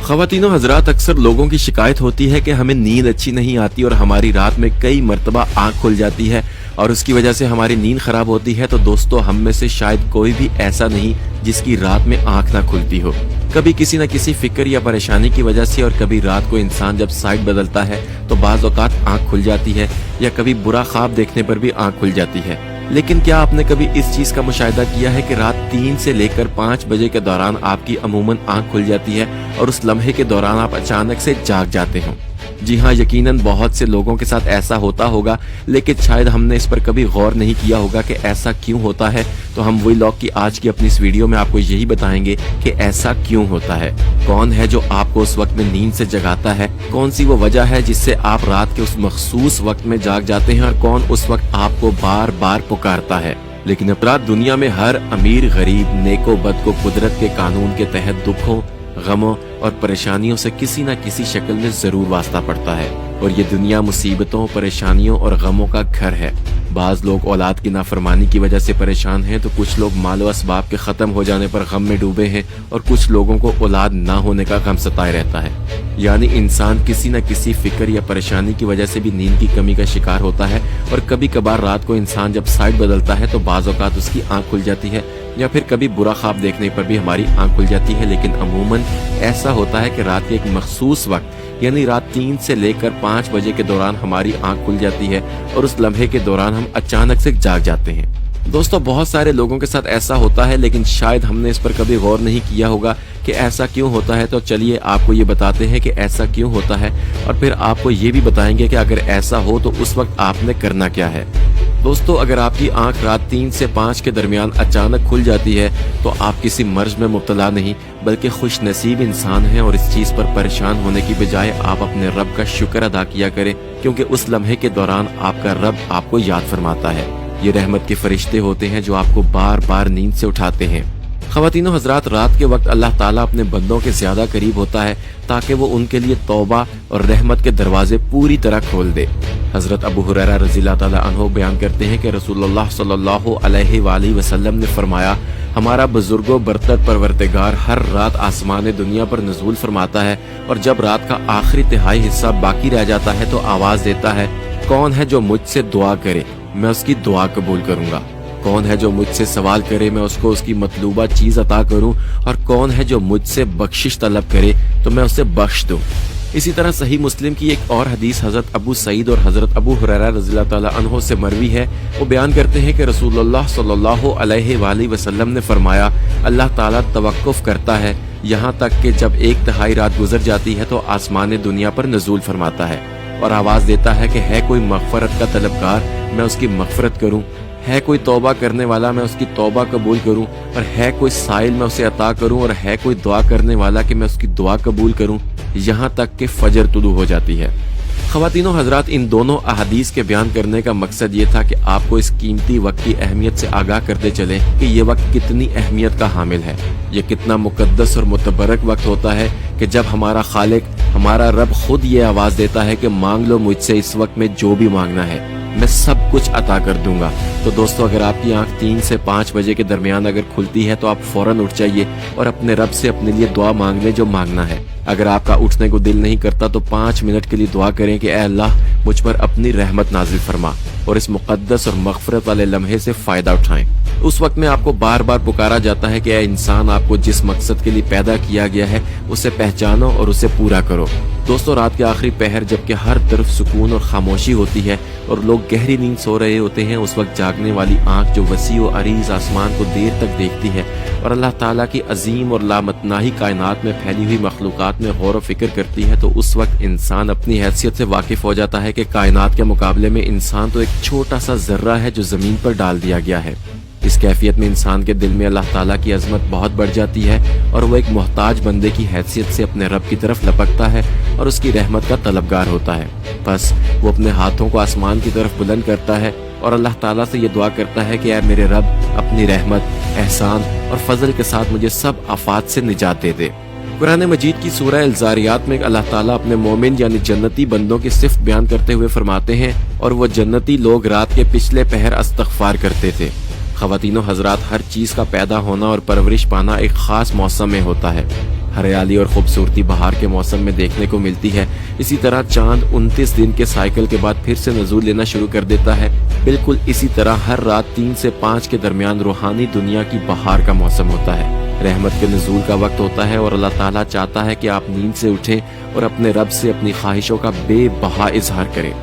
ख़वातीनो हज़रात, अक्सर लोगों की शिकायत होती है कि हमें नींद अच्छी नहीं आती और हमारी रात में कई मरतबा आँख खुल जाती है और उसकी वजह से हमारी नींद खराब होती है। तो दोस्तों, हम में से शायद कोई भी ऐसा नहीं जिसकी रात में आँख ना खुलती हो। कभी किसी न किसी फिक्र या परेशानी की वजह से, और कभी रात को इंसान जब साइड बदलता है तो बाज़ औक़ात आँख खुल जाती है, या कभी बुरा ख्वाब देखने पर भी आँख खुल जाती है। लेकिन क्या आपने कभी इस चीज का मुशाहिदा किया है कि रात 3 से लेकर 5 बजे के दौरान आपकी अमूमन आंख खुल जाती है और उस लम्हे के दौरान आप अचानक से जाग जाते हो? जी हाँ, यकीनन बहुत से लोगों के साथ ऐसा होता होगा, लेकिन शायद हमने इस पर कभी गौर नहीं किया होगा कि ऐसा क्यों होता है। तो हम व्लॉग की आज की अपनी इस वीडियो में आपको यही बताएंगे कि ऐसा क्यों होता है, कौन है जो आपको उस वक्त में नींद से जगाता है, कौन सी वो वजह है जिससे आप रात के उस मखसूस वक्त में जाग जाते हैं, और कौन उस वक्त आपको बार बार पुकारता है। लेकिन अपराध दुनिया में हर अमीर गरीब नेको बद को कुदरत के कानून के तहत दुखों, गमों और परेशानियों से किसी न किसी शक्ल में जरूर वास्ता पड़ता है, और ये दुनिया मुसीबतों, परेशानियों और गमों का घर है। बाज लोग औलाद की नाफरमानी की वजह से परेशान हैं, तो कुछ लोग मालो असबाब के खत्म हो जाने पर गम में डूबे हैं, और कुछ लोगों को औलाद ना होने का गम सताए रहता है। यानी इंसान किसी न किसी फिक्र या परेशानी की वजह से भी नींद की कमी का शिकार होता है, और कभी कभार रात को इंसान जब साइड बदलता है तो बाज़ औक़ात उसकी आंख खुल जाती है, या फिर कभी बुरा ख्वाब देखने पर भी हमारी आंख खुल जाती है। लेकिन अमूमन ऐसा होता है कि रात के एक मखसूस वक्त यानी रात 3 से लेकर 5 बजे के दौरान हमारी आंख खुल जाती है, और उस लम्हे के दौरान हम अचानक से जाग जाते हैं। दोस्तों, बहुत सारे लोगों के साथ ऐसा होता है, लेकिन शायद हमने इस पर कभी गौर नहीं किया होगा कि ऐसा क्यों होता है। तो चलिए आपको ये बताते हैं कि ऐसा क्यों होता है, और फिर आपको ये भी बताएंगे कि अगर ऐसा हो तो उस वक्त आपने करना क्या है। दोस्तों, अगर आपकी आंख रात 3 से 5 के दरमियान अचानक खुल जाती है तो आप किसी मर्ज में मुब्तला नहीं, बल्कि खुश नसीब इंसान हैं, और इस चीज पर परेशान होने की बजाय आप अपने रब का शुक्र अदा किया करें, क्योंकि उस लम्हे के दौरान आपका रब आपको याद फरमाता है। ये रहमत के फरिश्ते होते हैं जो आपको बार बार नींद से उठाते हैं। ख़वातीनो हज़रात, रात के वक्त अल्लाह ताला अपने बंदों के ज्यादा करीब होता है ताकि वो उनके लिए तौबा और रहमत के दरवाजे पूरी तरह खोल दे। हजरत अबू हुरैरा रज़ियल्लाहु ताला अन्हु बयान करते हैं कि रसूलुल्लाह सल्लल्लाहु अलैहि वसल्लम ने फरमाया, हमारा बुजुर्गों बरतर परवरदिगार हर रात आसमान दुनिया पर नज़ूल फरमाता है, और जब रात का आखिरी तिहाई हिस्सा बाकी रह जाता है तो आवाज देता है, कौन है जो मुझसे दुआ करे, मैं उसकी दुआ कबूल करूंगा। कौन है जो मुझसे सवाल करे, मैं उसको उसकी मतलूबा चीज अता करूं, और कौन है जो मुझसे बख्शिश तलब करे तो मैं उसे बख्श दूं। इसी तरह सही मुस्लिम की एक और हदीस हजरत अबू सईद और हजरत अबू हुरैरा रज़ियल्लाहु ताला अन्हु से मरवी है। वो बयान करते हैं कि रसूलुल्लाह सल्लल्लाहु अलैहि वसल्लम ने फरमाया, अल्लाह ताला तवक्कुफ करता है यहाँ तक कि जब 1/3 रात गुजर जाती है तो आसमान दुनिया पर नज़ूल फरमाता है और आवाज देता है कि है कोई मग़फ़रत का तलबगार, मैं उसकी मग़फ़रत करूं, है कोई तौबा करने वाला, मैं उसकी तौबा कबूल करूं, और है कोई साइल, मैं उसे अता करूं, और है कोई दुआ करने वाला कि मैं उसकी दुआ कबूल करूं, यहाँ तक कि फजर तुलू हो जाती है। ख़वातीनो हज़रात, इन दोनों अहादीस के बयान करने का मकसद ये था कि आपको इस कीमती वक्त की अहमियत से आगाह करते चलें कि ये वक्त कितनी अहमियत का हामिल है। ये कितना मुकद्दस और मुतबरक वक्त होता है कि जब हमारा खालिक, हमारा रब खुद ये आवाज देता है कि मांग लो मुझसे इस वक्त में जो भी मांगना है, मैं सब कुछ अता कर दूंगा। तो दोस्तों, अगर आपकी आंख 3 से 5 बजे के दरमियान अगर खुलती है तो आप फौरन उठ जाइए और अपने रब से अपने लिए दुआ मांग लें जो मांगना है। अगर आपका उठने को दिल नहीं करता तो 5 मिनट के लिए दुआ करें कि ऐ अल्लाह, मुझ पर अपनी रहमत नाजिल फरमा, और इस मुकद्दस और मग़फ़रत वाले लम्हे से फायदा उठाएं। उस वक्त में आपको बार बार पुकारा जाता है कि ऐ इंसान, आपको जिस मकसद के लिए पैदा किया गया है उसे पहचानो और उसे पूरा करो। दोस्तों, रात के आखिरी पहर जबकि हर तरफ सुकून और खामोशी होती है और लोग गहरी नींद सो रहे होते हैं, उस वक्त जागने वाली आंख जो वसी और अरीज आसमान को देर तक देखती है और अल्लाह ताला की अजीम और लामतनाही कायनात में फैली हुई मखलूकात में गौर व फिक्र करती है, तो उस वक्त इंसान अपनी हैसियत से वाकिफ हो जाता है कि कायनात के मुकाबले में इंसान तो एक छोटा सा जर्रा है जो जमीन पर डाल दिया गया है। इस कैफियत में इंसान के दिल में अल्लाह ताला की अजमत बहुत बढ़ जाती है और वो एक मोहताज बंदे की हैसियत से अपने रब की तरफ लपकता है और उसकी रहमत का तलबगार होता है। बस वो अपने हाथों को आसमान की तरफ बुलंद करता है और अल्लाह ताला से ये दुआ करता है कि ऐ मेरे रब, अपनी रहमत, एहसान और फजल के साथ मुझे सब आफात से निजात दे दे। कुरान मजीद की सूरह अल-ज़ारियात में अल्लाह ताला अपने मोमिन यानी जन्नती बंदों की सिफ़त बयान करते हुए फरमाते हैं, और वो जन्नती लोग रात के पिछले पहर इस्तग़फ़ार करते थे। ख़वातीनो हज़रात, हर चीज़ का पैदा होना और परवरिश पाना एक ख़ास मौसम में होता है। हरियाली और खूबसूरती बहार के मौसम में देखने को मिलती है, इसी तरह चांद 29 दिन के साइकिल के बाद फिर से नजूल लेना शुरू कर देता है। बिल्कुल इसी तरह हर रात 3 से 5 के दरमियान रूहानी दुनिया की बहार का मौसम होता है। रहमत के नजूल का वक्त होता है और अल्लाह ताला चाहता है कि आप नींद से उठें और अपने रब से अपनी ख्वाहिशों का बेबहा इजहार करें।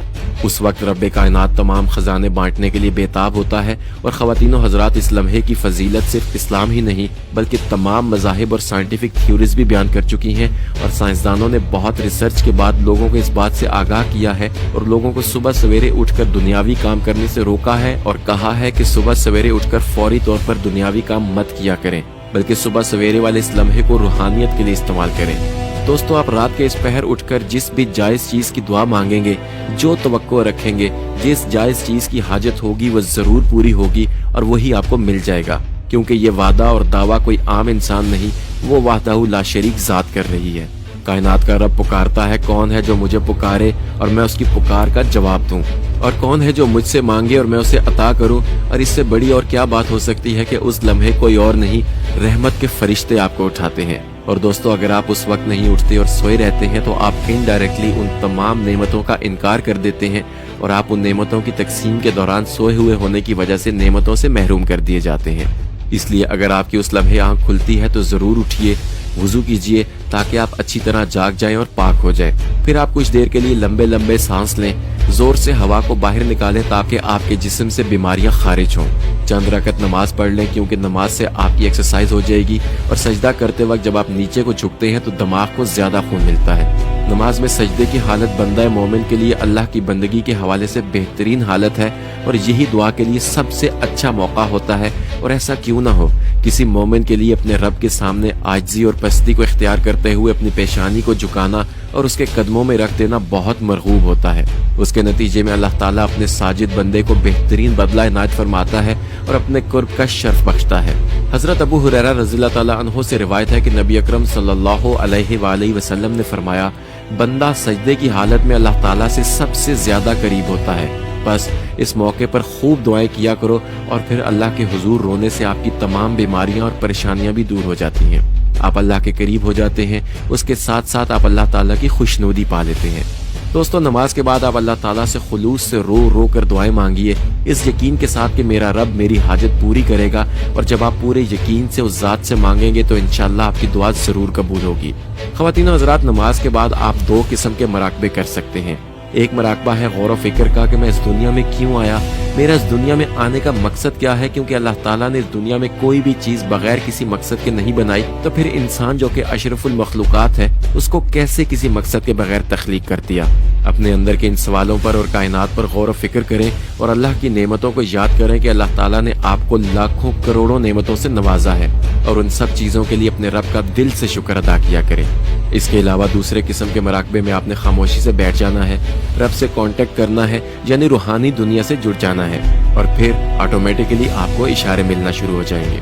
उस वक्त रब्बे कायनात तमाम खजाने बांटने के लिए बेताब होता है और ख़वातीनो हजरात, इस लम्हे की फजीलत सिर्फ इस्लाम ही नहीं बल्कि तमाम मज़ाहिब और साइंटिफिक थ्योरीज भी बयान कर चुकी हैं और साइंसदानों ने बहुत रिसर्च के बाद लोगों को इस बात से आगाह किया है और लोगों को सुबह सवेरे उठकर दुनियावी काम करने से रोका है और कहा है कि सुबह सवेरे उठकर फौरी तौर पर दुनियावी काम मत किया करें, बल्कि सुबह सवेरे वाले इस लम्हे को रूहानियत के लिए इस्तेमाल करें। दोस्तों, आप रात के इस पहर उठकर जिस भी जायज़ चीज़ की दुआ मांगेंगे, जो तवक्को रखेंगे, जिस जायज़ चीज़ की हाजत होगी वो ज़रूर पूरी होगी और वही आपको मिल जाएगा, क्योंकि ये वादा और दावा कोई आम इंसान नहीं, वो वाहदाहु ला शरीक ज़ात कर रही है। कायनात का रब पुकारता है, कौन है जो मुझे पुकारे और मैं उसकी पुकार का जवाब दूं, और कौन है जो मुझसे मांगे और मैं उसे अता करूं। और इससे बड़ी और क्या बात हो सकती है कि उस लम्हे कोई और नहीं, रहमत के फरिश्ते आपको उठाते हैं। और दोस्तों, अगर आप उस वक्त नहीं उठते और सोए रहते हैं तो आप इनडायरेक्टली उन तमाम नेमतों का इनकार कर देते हैं और आप उन नेमतों की तकसीम के दौरान सोए हुए होने की वजह से नेमतों से महरूम कर दिए जाते हैं। इसलिए अगर आपकी उस लम्हे आँख खुलती है तो ज़रूर उठिए, वुजू कीजिए ताकि आप अच्छी तरह जाग जाएं और पाक हो जाएं। फिर आप कुछ देर के लिए लंबे लंबे सांस लें, जोर से हवा को बाहर निकालें ताकि आपके जिस्म से बीमारियां खारिज हों। चंद रकत नमाज पढ़ लें, क्योंकि नमाज से आपकी एक्सरसाइज हो जाएगी और सजदा करते वक्त जब आप नीचे को झुकते हैं तो दिमाग को ज्यादा खून मिलता है। नमाज में सजदे की हालत बंदा मोमिन के लिए अल्लाह की बंदगी के हवाले से बेहतरीन हालत है और यही दुआ के लिए सबसे अच्छा मौका होता है। और ऐसा क्यों ना हो, किसी मोमिन के लिए अपने रब के सामने आजिज़ी और पस्ती को इख्तियार करते हुए अपनी पेशानी को झुकाना और उसके कदमों में रख देना बहुत मरगूब होता है। उसके नतीजे में अल्लाह ताला अपने साजिद बंदे को बेहतरीन बदला इनायत फरमाता है और अपने कुर्ब का शर्फ बख्शता है। हजरत अबू हुरैरा रज़ियल्लाहु ताला अन्हु से रिवायत है कि नबी अकरम सल्लल्लाहु अलैहि वसल्लम ने फरमाया, बंदा सजदे की हालत में अल्लाह ताला से सबसे ज्यादा करीब होता है। बस इस मौके पर खूब दुआएं किया करो और फिर अल्लाह के हुजूर रोने से आपकी तमाम बीमारियां और परेशानियां भी दूर हो जाती हैं। आप अल्लाह के करीब हो जाते हैं, उसके साथ साथ आप अल्लाह ताला की खुशनुदी पा लेते हैं। दोस्तों, नमाज के बाद आप अल्लाह ताला से खुलूस से रो रो कर दुआएं मांगिए, इस यकीन के साथ कि मेरा रब मेरी हाजत पूरी करेगा। और जब आप पूरे यकीन से उस जात से मांगेंगे तो इंशाअल्लाह आपकी दुआ जरूर कबूल होगी। ख़वातीनो हज़रात, नमाज के बाद आप 2 किस्म के मराकबे कर सकते हैं। एक मराकबा है गौर व फिक्र का कि मैं इस दुनिया में क्यों आया, मेरा इस दुनिया में आने का मकसद क्या है, क्योंकि अल्लाह ताला ने इस दुनिया में कोई भी चीज बगैर किसी मकसद के नहीं बनाई, तो फिर इंसान जो कि अशरफुल मखलूकात है उसको कैसे किसी मकसद के बगैर तख्लीक कर दिया। अपने अंदर के इन सवालों पर और कायनात पर गौर व फिक्र करें और अल्लाह की नेमतों को याद करें कि अल्लाह ताला ने आपको लाखों करोड़ों नेमतों से नवाजा है और उन सब चीजों के लिए अपने रब का दिल से शुक्र अदा किया करें। इसके अलावा दूसरे किस्म के मराकबे में आपने खामोशी से बैठ जाना है, रब से कांटेक्ट करना है, यानी रूहानी दुनिया से जुड़ जाना है और फिर ऑटोमेटिकली आपको इशारे मिलना शुरू हो जाएंगे।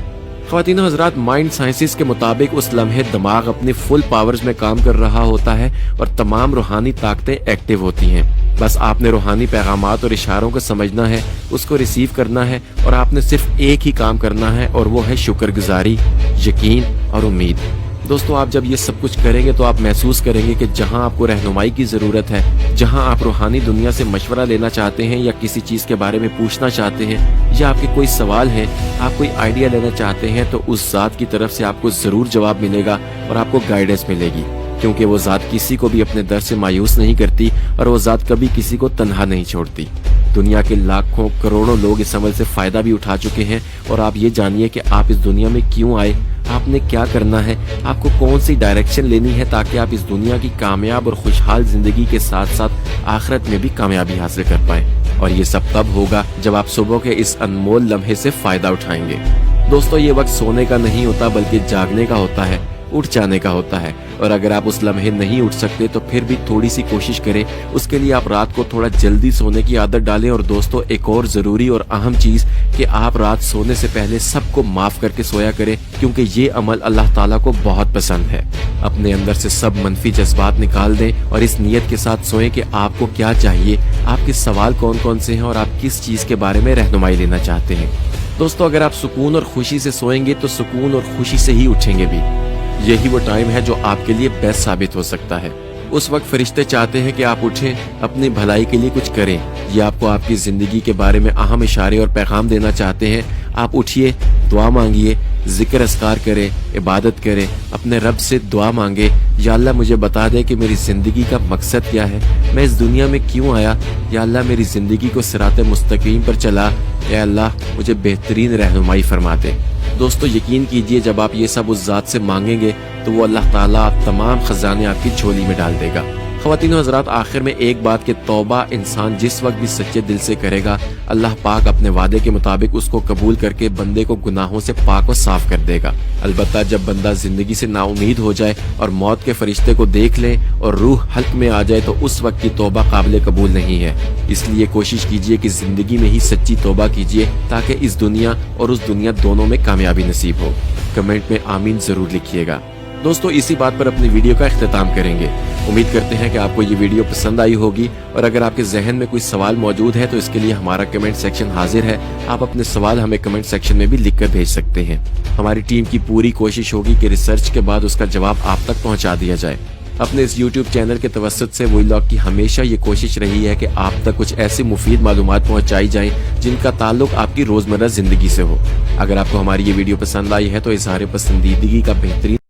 ख़वातीनो हज़रात, माइंड साइंसिस के मुताबिक उस लम्हे दिमाग अपनी फुल पावर्स में काम कर रहा होता है और तमाम रूहानी ताकतें एक्टिव होती हैं। बस आपने रूहानी पैगामात और इशारों को समझना है, उसको रिसीव करना है और आपने सिर्फ एक ही काम करना है और वो है शुक्रगुजारी, यकीन और उम्मीद। दोस्तों, आप जब ये सब कुछ करेंगे तो आप महसूस करेंगे कि जहां आपको रहनुमाई की ज़रूरत है, जहां आप रूहानी दुनिया से मशवरा लेना चाहते हैं या किसी चीज़ के बारे में पूछना चाहते हैं या आपके कोई सवाल है, आप कोई आइडिया लेना चाहते हैं, तो उस ज़ात की तरफ से आपको ज़रूर जवाब मिलेगा और आपको गाइडेंस मिलेगी, क्योंकि वो ज़ात किसी को भी अपने दर से मायूस नहीं करती और वो ज़ात कभी किसी को तन्हा नहीं छोड़ती। दुनिया के लाखों करोड़ों लोग इस अमल से फ़ायदा भी उठा चुके हैं और आप ये जानिए कि आप इस दुनिया में क्यों आए, आपने क्या करना है, आपको कौन सी डायरेक्शन लेनी है ताकि आप इस दुनिया की कामयाब और खुशहाल जिंदगी के साथ साथ आखिरत में भी कामयाबी हासिल कर पाए। और ये सब तब होगा जब आप सुबह के इस अनमोल लम्हे से फायदा उठाएंगे। दोस्तों, ये वक्त सोने का नहीं होता बल्कि जागने का होता है, उठ जाने का होता है। और अगर आप उस लम्हे नहीं उठ सकते तो फिर भी थोड़ी सी कोशिश करें, उसके लिए आप रात को थोड़ा जल्दी सोने की आदत डालें। और दोस्तों, एक और जरूरी और अहम चीज कि आप रात सोने से पहले सबको माफ करके सोया करें, क्योंकि ये अमल अल्लाह ताला को बहुत पसंद है। अपने अंदर से सब मनफी जज्बात निकाल दें और इस नियत के साथ सोएं कि आपको क्या चाहिए, आपके सवाल कौन कौन से हैं और आप किस चीज के बारे में रहनुमाई लेना चाहते हैं। दोस्तों, अगर आप सुकून और खुशी से सोएंगे तो सुकून और खुशी से ही उठेंगे भी। यही वो टाइम है जो आपके लिए बेस्ट साबित हो सकता है। उस वक्त फरिश्ते चाहते हैं कि आप उठें, अपनी भलाई के लिए कुछ करें। ये आपको आपकी जिंदगी के बारे में अहम इशारे और पैगाम देना चाहते हैं। आप उठिए, दुआ मांगिए, जिक्र अस्कार करें, इबादत करें, अपने रब से दुआ मांगे, या अल्लाह मुझे बता दे कि मेरी जिंदगी का मकसद क्या है, मैं इस दुनिया में क्यों आया, या अल्लाह मेरी जिंदगी को सिराते मुस्तकीम पर चला, या अल्लाह मुझे बेहतरीन रहनुमाई फरमा दे। दोस्तों यकीन कीजिए, जब आप ये सब उस ज़ात से मांगेंगे तो वो अल्लाह ताला तमाम खजाने आपकी झोली में डाल देगा। ख्वातीन और हज़रात, आखिर में एक बात कि तौबा इंसान जिस वक्त भी सच्चे दिल से करेगा, अल्लाह पाक अपने वादे के मुताबिक उसको कबूल करके बंदे को गुनाहों से पाक और साफ कर देगा। अलबत्ता जब बंदा जिंदगी से नाउमीद हो जाए और मौत के फरिश्ते को देख ले और रूह हल्क में आ जाए तो उस वक्त की तौबा काबिल कबूल नहीं है। इसलिए कोशिश कीजिए कि जिंदगी में ही सच्ची तौबा कीजिए ताकि इस दुनिया और उस दुनिया दोनों में कामयाबी नसीब हो। कमेंट में आमीन जरूर लिखिएगा। दोस्तों इसी बात पर अपनी वीडियो का इख्तिताम करेंगे। उम्मीद करते हैं कि आपको ये वीडियो पसंद आई होगी, और अगर आपके जहन में कोई सवाल मौजूद है तो इसके लिए हमारा कमेंट सेक्शन हाजिर है। आप अपने सवाल हमें कमेंट सेक्शन में भी लिखकर भेज सकते हैं। हमारी टीम की पूरी कोशिश होगी कि रिसर्च के बाद उसका जवाब आप तक पहुंचा दिया जाए। अपने इस YouTube चैनल के तवस्सुत से व्लॉग की हमेशा ये कोशिश रही है कि आप तक कुछ ऐसी मुफीद मालूमात पहुंचाई जाएं जिनका ताल्लुक आपकी रोजमर्रा जिंदगी से हो। अगर आपको हमारी ये वीडियो पसंद आई है तो इज़हार पसंदीदगी का बेहतरीन